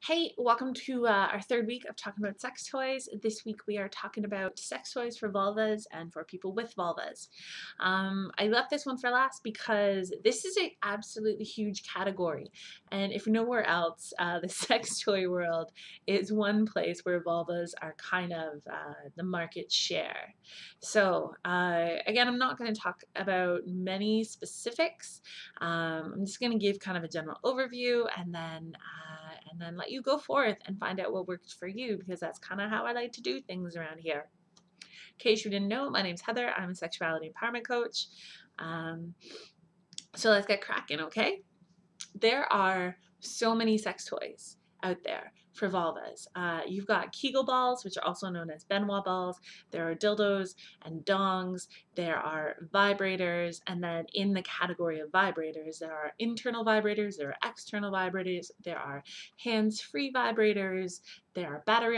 Hey, welcome to our third week of talking about sex toys. This week we are talking about sex toys for vulvas and for people with vulvas. I left this one for last because this is an absolutely huge category. And if nowhere else, the sex toy world is one place where vulvas are kind of the market share. So again, I'm not going to talk about many specifics. I'm just going to give kind of a general overview and then let you go forth and find out what works for you, because that's kind of how I like to do things around here. In case you didn't know, my name's Heather. I'm a sexuality empowerment coach. So let's get cracking, okay? There are so many sex toys out there for vulvas. You've got Kegel balls, which are also known as Benoit balls. There are dildos and dongs. There are vibrators. And then in the category of vibrators, there are internal vibrators, there are external vibrators, there are hands-free vibrators, there are battery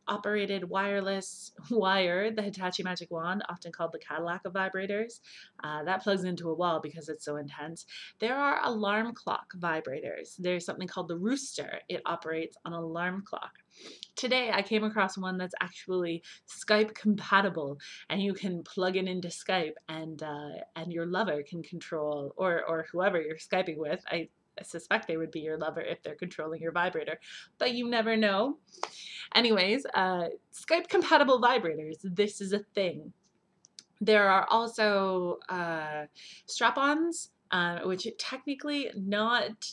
operated wireless wire, the Hitachi Magic Wand, often called the Cadillac of vibrators. That plugs into a wall because it's so intense. There are alarm clock vibrators. There's something called the Rooster. It operates on an alarm clock. Today I came across one that's actually Skype compatible, and you can plug it into Skype, and your lover can control, or whoever you're Skyping with. I suspect they would be your lover if they're controlling your vibrator, but you never know. Anyways, Skype compatible vibrators. This is a thing. There are also strap-ons, which technically not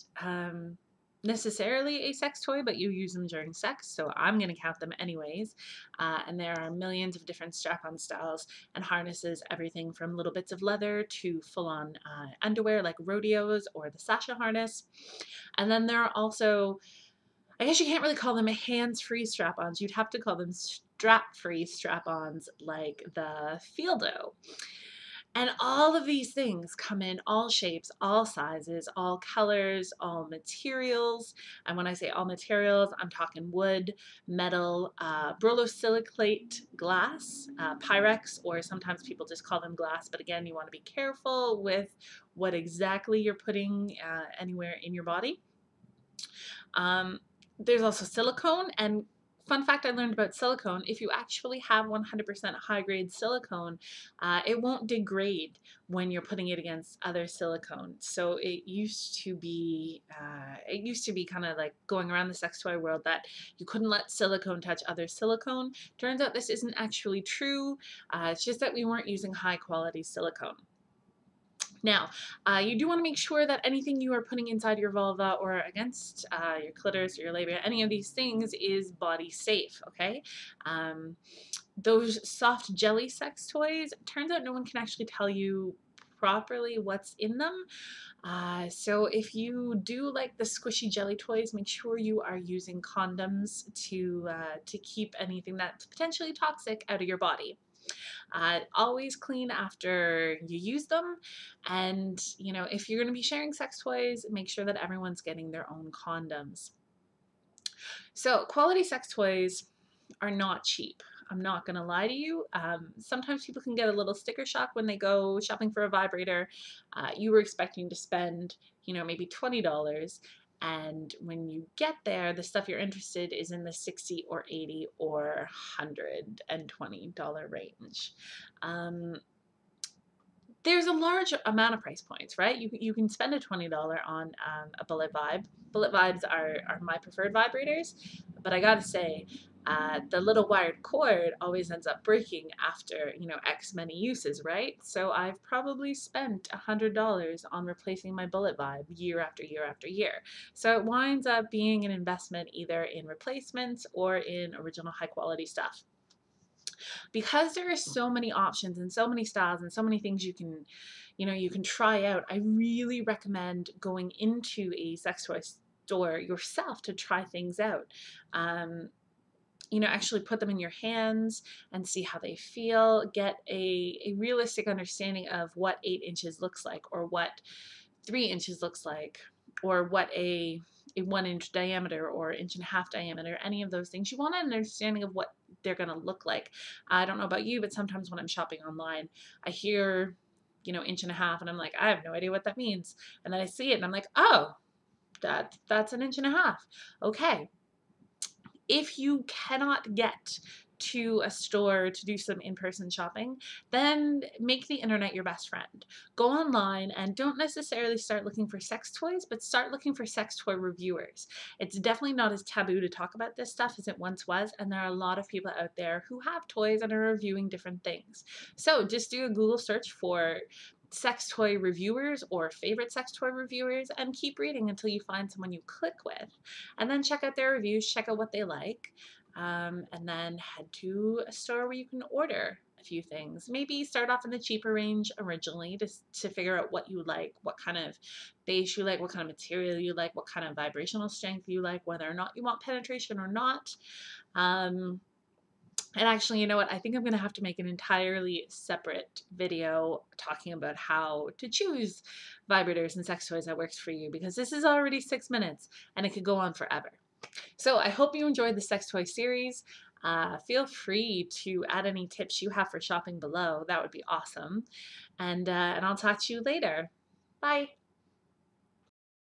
necessarily a sex toy, but you use them during sex, so I'm going to count them anyways. And there are millions of different strap-on styles and harnesses, everything from little bits of leather to full-on underwear like rodeos or the Sasha harness. And then there are also, I guess you can't really call them hands-free strap-ons. You'd have to call them strap-free strap-ons like the Fieldo. And all of these things come in all shapes, all sizes, all colors, all materials. And when I say all materials, I'm talking wood, metal, borosilicate glass, Pyrex, or sometimes people just call them glass. But again, you want to be careful with what exactly you're putting anywhere in your body. There's also silicone, and fun fact I learned about silicone, if you actually have 100% high-grade silicone, it won't degrade when you're putting it against other silicone. So it used to be kind of like going around the sex toy world that you couldn't let silicone touch other silicone. Turns out this isn't actually true. It's just that we weren't using high-quality silicone. Now, you do want to make sure that anything you are putting inside your vulva or against your clitoris or your labia, any of these things, is body safe, okay? Those soft jelly sex toys, turns out no one can actually tell you properly what's in them. So if you do like the squishy jelly toys, make sure you are using condoms to keep anything that's potentially toxic out of your body. Always clean after you use them, and if you're going to be sharing sex toys, make sure that everyone's getting their own condoms. So quality sex toys are not cheap. I'm not going to lie to you. Sometimes people can get a little sticker shock when they go shopping for a vibrator. You were expecting to spend, maybe $20. And when you get there, the stuff you're interested is in the $60 or $80 or $120 range. There's a large amount of price points, right? You can spend a $20 on a Bullet Vibe. Bullet Vibes are my preferred vibrators, but I gotta say, the little wired cord always ends up breaking after, X many uses, right? So I've probably spent $100 on replacing my Bullet Vibe year after year after year. So it winds up being an investment either in replacements or in original high quality stuff. Because there are so many options and so many styles and so many things you can try out, I really recommend going into a sex toy store yourself to try things out. Actually put them in your hands and see how they feel. Get a realistic understanding of what 8 inches looks like, or what 3 inches looks like, or what a 1-inch diameter or 1.5-inch diameter, any of those things. You want an understanding of what they're going to look like. I don't know about you, but sometimes when I'm shopping online, I hear, 1.5 inches, and I'm like, I have no idea what that means. And then I see it and I'm like, oh, that's 1.5 inches. Okay. If you cannot get to a store to do some in-person shopping, then make the internet your best friend. Go online and don't necessarily start looking for sex toys, but start looking for sex toy reviewers. It's definitely not as taboo to talk about this stuff as it once was, and there are a lot of people out there who have toys and are reviewing different things. So just do a Google search for sex toy reviewers or favorite sex toy reviewers and keep reading until you find someone you click with. And then check out their reviews, check out what they like, and then head to a store where you can order a few things. Maybe start off in the cheaper range originally to figure out what you like, what kind of base you like, what kind of material you like, what kind of vibrational strength you like, whether or not you want penetration or not. And actually, you know what? I think I'm going to have to make an entirely separate video talking about how to choose vibrators and sex toys that works for you, because this is already 6 minutes and it could go on forever. So I hope you enjoyed the sex toy series. Feel free to add any tips you have for shopping below. That would be awesome. And I'll talk to you later. Bye.